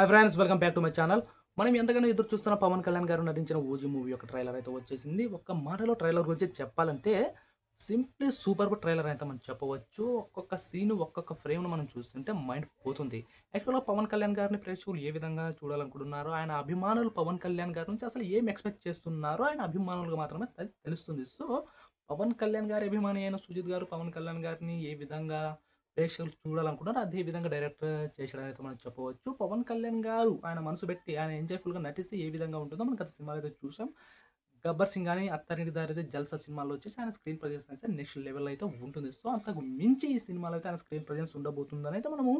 Hi friends, welcome back to my channel. మనం ఎంతగానో ఎదురు చూస్తున్న పవన్ కళ్యాణ్ గారు నటించిన 'ఓజీ' మూవీ యొక్క ట్రైలర్ అయితే వచ్చేసింది. ఒక్క మాటలో ట్రైలర్ గురించి చెప్పాలంటే సింప్లీ సూపర్బ్ ట్రైలర్ అయితే మనం చెప్పవచ్చు. ఒక్కొక్క సీన్, ఒక్కొక్క ఫ్రేమ్‌ను మనం చూస్తుంటే మైండ్ పోతుంది. యాక్చువల్‌గా పవన్ కళ్యాణ్ గారిని ప్రేక్షకులు ఏ విధంగా చూడాలనుకుంటున్నారో, ఆయన అభిమానులు పవన్ కళ్యాణ్ గారి నుంచి అసలు ఏం ఎక్స్‌పెక్ట్ చేస్తున్నారో ఆయన అభిమానులుగా మాత్రమే తెలుస్తుంది. సో, పవన్ కళ్యాణ్ గారి అభిమాని అయిన సుజిత్ గారు పవన్ కళ్యాణ్ గారిని ఏ విధంగా ప్రేక్షకులు చూడాలనుకున్నారో అదే విధంగా డైరెక్ట్ చేశాడని అయితే మనం చెప్పవచ్చు. పవన్ కళ్యాణ్ గారు ఆయన మనసు పెట్టి ఆయన ఎంజాయ్‌ఫుల్‌గా నటిస్తే ఏ విధంగా ఉంటుందో మనం గత సినిమాలో అయితే చూసాం. 'గబ్బర్ సింగ్' గాని, 'అత్తారింటికి దారేది', 'జల్సా' సినిమాల్లో వచ్చేసి ఆయన స్క్రీన్ ప్రెజెన్స్ అయితే నెక్స్ట్ లెవెల్‌లో అయితే ఉంటుంది. సో, అంతకు మించి ఈ సినిమాలో అయితే ఆయన స్క్రీన్ ప్రెజెన్స్ ఉండబోతుందని అయితే మనము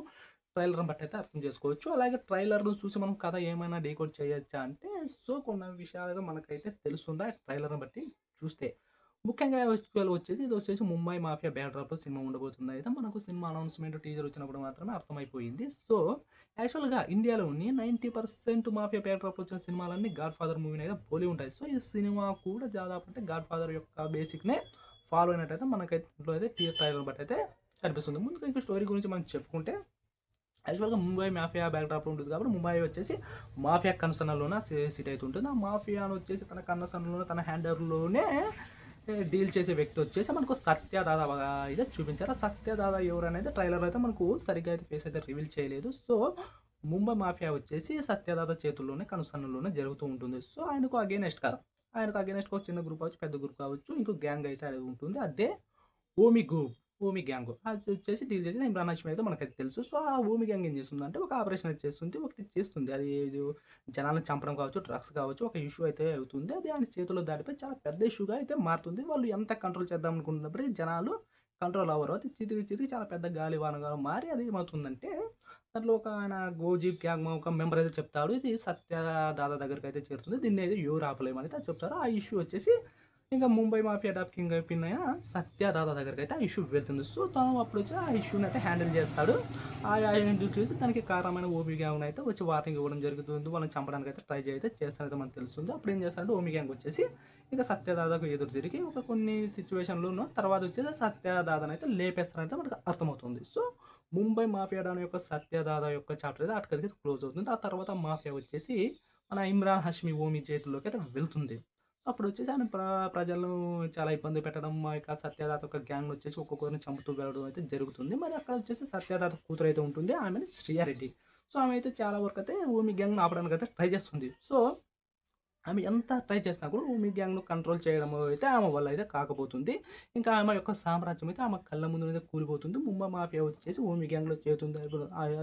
ట్రైలర్‌ని బట్టి అయితే అర్థం చేసుకోవచ్చు. అలాగే ట్రైలర్‌ను చూసి మనం కథ ఏమైనా డీకోడ్ చేయొచ్చా అంటే, సో, కొన్ని విషయాలు మనకైతే తెలుస్తుంది ఆ ట్రైలర్‌ని బట్టి చూస్తే. ముఖ్యంగా వచ్చేసి ఇదొచ్చేసి 'ముంబై మాఫియా' బ్యాక్‌డ్రాప్‌లో సినిమా ఉండబోతుందయితే మనకు సినిమా అనౌన్స్‌మెంట్, టీజర్ వచ్చినప్పుడు మాత్రమే అర్థమైపోయింది. సో, యాక్చువల్‌గా ఇండియాలోని 90% మాఫియా బ్యాక్‌డ్రాప్‌లో వచ్చిన సినిమాలన్నీ 'గాడ్ ఫాదర్' మూవీనైతే పోలి ఉంటాయి. సో, ఈ సినిమా కూడా దాదాపు అంటే 'గాడ్ ఫాదర్' యొక్క బేసిక్‌నే ఫాలో అయినట్టయితే మనకైతే ఇంట్లో అయితే ట్రైలర్ బట్టి అయితే కనిపిస్తుంది. ముందుగా ఇంక స్టోరీ గురించి మనం చెప్పుకుంటే యాక్చువల్‌గా ముంబై మాఫియా బ్యాక్‌డ్రాప్‌లో ఉంటుంది కాబట్టి ముంబై వచ్చేసి మాఫియా కనుసన్నల్లోన సిటీ అయితే ఉంటుంది. ఆ మాఫియాను వచ్చేసి తన కనుసన్నల్లోనే తన హ్యాండర్‌లోనే డీల్ చేసే వ్యక్తి వచ్చేసి మనకు సత్య దాదాగా అయితే చూపించారు. ఆ సత్య దాదా ఎవరనేది ట్రైలర్‌లో అయితే మనకు సరిగ్గా అయితే ఫేస్ అయితే రివీల్ చేయలేదు. సో, ముంబై మాఫియా వచ్చేసి సత్యదాద చేతుల్లోనే కనుసన్నల్లోనే జరుగుతూ ఉంటుంది. సో, ఆయనకు అగైనెస్ట్‌గా ఒక చిన్న గ్రూప్ కావచ్చు, పెద్ద గ్రూప్ కావచ్చు, ఇంకో గ్యాంగ్ అయితే అది ఉంటుంది. అదే ఓమి గ్రూప్. ఓమి గ్యాంగ్. అది వచ్చేసి డీల్ చేసేది ఇమ్రాన్ హష్మి అయితే మనకైతే తెలుసు. సో, ఆ ఓమి గ్యాంగ్ ఏం చేస్తుందంటే ఒక ఆపరేషన్ అయితే చేస్తుంది. ఒకటి చేస్తుంది. అది ఏదో జనాలను చంపడం కావచ్చు, డ్రగ్స్ కావచ్చు, ఒక ఇష్యూ అయితే అవుతుంది. అది ఆయన చేతుల్లో దాటిపోయి చాలా పెద్ద ఇష్యూగా అయితే మారుతుంది. వాళ్ళు ఎంత కంట్రోల్ చేద్దాం అనుకుంటున్నప్పటికీ జనాలు కంట్రోల్ అవ్వరు. అది చితికి చితికి చాలా పెద్ద గాలివానగా మారి అది ఏమవుతుందంటే దాంట్లో ఒక ఆయన గోజీ గ్యాంగ్ ఒక మెంబర్ అయితే చెప్తాడు. ఇది సత్య దాదా దగ్గరికైతే చేరుతుంది. దీన్నైతే ఎవరు ఆపలేమని అయితే చెప్తారు. ఆ ఇష్యూ వచ్చేసి ఇంకా Mumbai mafia top king pin అయిన సత్య దాదా దగ్గరికైతే ఆ ఇష్యూ వెళ్తుంది. సో, తను అప్పుడొచ్చి ఆ ఇష్యూని అయితే హ్యాండిల్ చేస్తాడు. ఆ ఆయనని చూసి తనకి కారణమైన ఓబీ గ్యాంగ్‌ని అయితే వచ్చి వార్నింగ్ ఇవ్వడం జరుగుతుంది. వాళ్ళని చంపడానికైతే ట్రై అయితే చేస్తానైతే మనకు తెలుస్తుంది. అప్పుడు ఏం చేస్తాడంటే ఓమి గ్యాంగ్ వచ్చేసి ఇక సత్య దాదాకు ఎదురు తిరిగి ఒక కొన్ని సిట్యుయేషన్‌లోను తర్వాత వచ్చేసి సత్య దాదానైతే లేపేస్తారనైతే మనకు అర్థమవుతుంది. సో, ముంబై మాఫియా డాన్ యొక్క సత్య దాదా యొక్క చాప్టర్ అయితే అక్కడికి క్లోజ్ అవుతుంది. ఆ తర్వాత మాఫియా వచ్చేసి మన ఇమ్రాన్ హష్మి ఓమి చేతుల్లోకి అయితే వెళ్తుంది. అప్పుడొచ్చేసి ఆయన ప్రజలను చాలా ఇబ్బంది పెట్టడం, మా యొక్క సత్యదాత ఒక గ్యాంగ్ వచ్చేసి ఒక్కొక్కరిని చంపుతూ వెళ్ళడం అయితే జరుగుతుంది. మరి అక్కడ వచ్చేసి సత్యదాత కూతురైతే ఉంటుంది. ఆమెని శ్రియారెడ్డి. సో, ఆమె అయితే చాలా వరకైతే ఓమి గ్యాంగ్‌ని ఆపడానికైతే ట్రై చేస్తుంది. సో, ఆమె ఎంత ట్రై చేసినా కూడా ఓమి గ్యాంగ్‌ను కంట్రోల్ చేయడం అయితే ఆమె వల్ల అయితే కాకపోతుంది. ఇంకా ఆమె యొక్క సామ్రాజ్యం అయితే ఆమె కళ్ళ ముందునైతే కూలిపోతుంది. ముంబై మాఫియా వచ్చేసి ఓమి గ్యాంగ్‌లో చేతుంది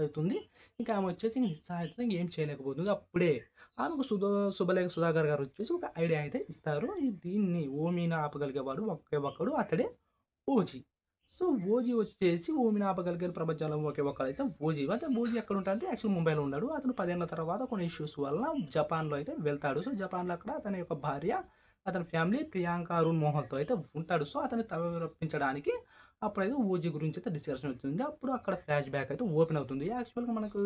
అవుతుంది. ఇంకా ఆమె వచ్చేసి నిస్సహాయతతో ఏం చేయలేకపోతుంది. అప్పుడే ఆమెకు శుభలేఖ సుధాకర్ గారు వచ్చేసి ఒక ఐడియా అయితే ఇస్తారు. దీన్ని ఓమిని ఆపగలిగేవాడు ఒకే ఒక్కడు అతడే ఓజీ. సో, ఓజీ వచ్చేసి ఓమిని ఆపగలిగిన ప్రపంచంలో ఒకే ఒక్కడైతే ఓజీ. అయితే ఓజీ ఎక్కడుంటాడంటే యాక్చువల్ ముంబైలో ఉన్నాడు. అతను 10 ఏళ్ల తర్వాత కొన్ని ఇష్యూస్ వల్ల జపాన్‌లో అయితే వెళ్తాడు. సో, జపాన్‌లో అక్కడ అతని యొక్క భార్య, అతని ఫ్యామిలీ ప్రియాంక అరుణ్ మోహల్‌తో అయితే ఉంటాడు. సో, అతన్ని రప్పించడానికి అప్పుడైతే ఓజీ గురించి అయితే డిస్కషన్ వచ్చింది. అప్పుడు అక్కడ ఫ్లాష్ బ్యాక్ అయితే ఓపెన్ అవుతుంది. యాక్చువల్‌గా మనకు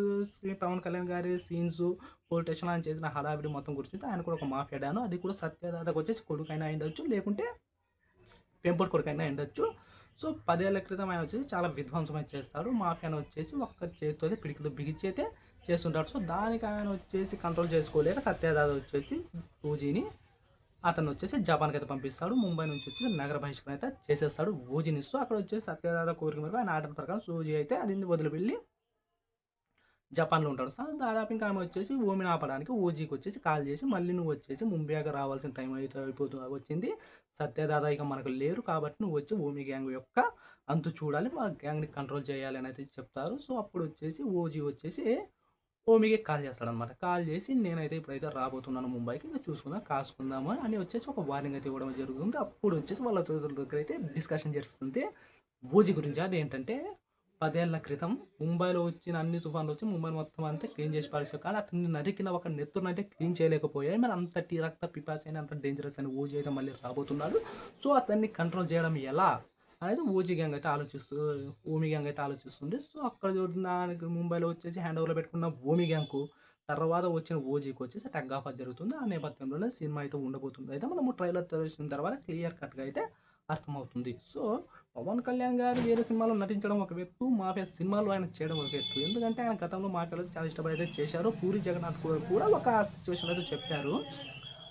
పవన్ కళ్యాణ్ గారి సీన్స్, పోలీస్ స్టేషన్‌లో ఆయన చేసిన హడావిడి మొత్తం గుర్తుంటే ఆయన కూడా ఒక మాఫియా డాను. అది కూడా సత్యదాదాకి వచ్చేసి కొడుకైనా అయ్యుండొచ్చు. లేకుంటే పెంపుడు కొడుకైనా అయ్యుండొచ్చు. సో, 10 ఏళ్ల క్రితం ఆయన వచ్చేసి చాలా విధ్వంసం అయితే చేస్తాడు. మాఫియాని వచ్చేసి ఒక్క చేత్తో అయితే పిడికిలితో బిగించి అయితే చేస్తుంటాడు. సో, దానికి ఆయన వచ్చేసి కంట్రోల్ చేసుకోలేక సత్యదాద వచ్చేసి 2జీని అతన్నొచ్చేసి జపాన్‌కైతే పంపిస్తాడు. ముంబై నుంచి వచ్చేసి నగర బహిష్కరణ అయితే చేసేస్తాడు ఓజీని. సో, అక్కడ వచ్చేసి సత్యదాద కోరిక మేరకు ఆయన ఆర్డర్ ప్రకారం సోజీ అయితే అది వదిలివెళ్ళి జపాన్‌లో ఉంటాడు. సో, దాదాపు ఇంకా ఆమె వచ్చేసి ఓమిని ఆపడానికి ఓజీకొచ్చేసి కాల్ చేసి, "మళ్ళీ నువ్వొచ్చేసి ముంబైకి రావాల్సిన టైం అయితే వచ్చింది. సత్యదాదా ఇక మనకు లేరు. కాబట్టి నువ్వొచ్చి ఓమి గ్యాంగ్ యొక్క అంతు చూడాలి. మా గ్యాంగ్‌ని కంట్రోల్ చేయాలి" అని అయితే చెప్తారు. సో, అప్పుడొచ్చేసి ఓజీ వచ్చేసి ఓమికి కాల్ చేస్తాడనమాట. కాల్ చేసి, "నేనైతే ఇప్పుడైతే రాబోతున్నాను ముంబైకి. ఇక చూసుకుందాం, కాసుకుందాము" అని వచ్చేసి ఒక వార్నింగ్ అయితే ఇవ్వడం జరుగుతుంది. అప్పుడు వచ్చేసి వాళ్ళ దగ్గర అయితే డిస్కషన్ జరుస్తుంది ఓజీ గురించి. అదేంటంటే 10 ఏళ్ల క్రితం ముంబైలో వచ్చిన అన్ని తుఫాన్‌లొచ్చి ముంబైని మొత్తం అంతా క్లీన్ చేసి పడేసావు. కానీ అతన్ని నరికిన ఒక నెత్తురునైతే క్లీన్ చేయలేకపోయాయి. మరి అంతటి రక్త పిపాసి అయిన అంత డేంజరస్ అయిన ఓజీ అయితే మళ్ళీ రాబోతున్నాడు. సో, అతన్ని కంట్రోల్ చేయడం ఎలా అనేది ఓజీ గ్యాంగ్ అయితే ఓమి గ్యాంగ్ అయితే ఆలోచిస్తుంది. సో, అక్కడ దానికి ముంబైలో వచ్చేసి హ్యాండ్ ఓవర్‌లో పెట్టుకున్న ఓమి గ్యాంగ్‌కు తర్వాత వచ్చిన ఓజీకి వచ్చేసి టగ్ ఆఫ్ జరుగుతుంది. ఆ నేపథ్యంలోనే సినిమా అయితే ఉండబోతుంది. అయితే మనము ట్రైలర్ చూసిన తర్వాత క్లియర్ కట్‌గా అయితే అర్థమవుతుంది. సో, పవన్ కళ్యాణ్ గారు వేరే సినిమాలో నటించడం ఒక ఎత్తు, మాఫియా సినిమాలో ఆయన చేయడం ఒక ఎత్తు. ఎందుకంటే ఆయన గతంలో మాఫియాలో చాలా ఇష్టపడి అయితే చేశారు. పూరి జగన్నాథ్ కూడా ఒక సిచ్యువేషన్‌లో అయితే చెప్పారు.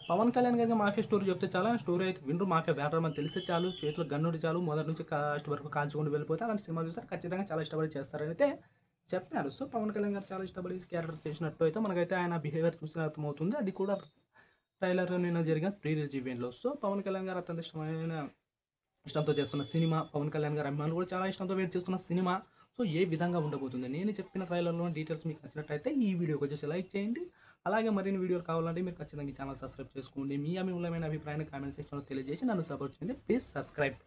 పవన్ కళ్యాణ్ గారికి మాఫియా స్టోరీ చెప్తే చాలు. ఆయన స్టోరీ అయితే వినరు. మాఫియా బ్యాక్‌గ్రౌండ్ అని తెలిస్తే చాలు. చేతిలో గన్నుంటే చాలు. మొదటి నుంచి లాస్ట్ వరకు కాల్చుకుంటూ వెళ్ళిపోతే అలాంటి సినిమాలు చూస్తే ఖచ్చితంగా చాలా ఇష్టపడి చేస్తారని అయితే చెప్పారు. సో, పవన్ కళ్యాణ్ గారు చాలా ఇష్టపడి క్యారెక్టర్ చేసినట్టు అయితే మనకైతే ఆయన బిహేవియర్ చూస్తే అర్థమవుతుంది. అది కూడా ట్రైలర్ నిన్న జరిగిన ప్రీ రిలీజ్ ఈవెంట్‌లో. సో, పవన్ కళ్యాణ్ గారు అత్యంత ఇష్టంతో చేస్తున్న సినిమా. పవన్ కళ్యాణ్ గారి అభిమానులు కూడా చాలా ఇష్టంతో వెయిట్ చేస్తున్న సినిమా. సో, ఏ విధంగా ఉండబోతుంది? నేను చెప్పిన ట్రైలర్‌లోని డీటెయిల్స్ మీకు నచ్చినట్టయితే ఈ వీడియోకొచ్చేసి లైక్ చేయండి. అలాగే మరిన్ని వీడియోలు కావాలంటే మీరు ఖచ్చితంగా ఈ ఛానల్ సబ్స్క్రైబ్ చేసుకోండి. మీ అమూల్యమైన అభిప్రాయాన్ని కామెంట్ సెక్షన్‌లో తెలియజేసి నన్ను సపోర్ట్ చేయండి. Please subscribe.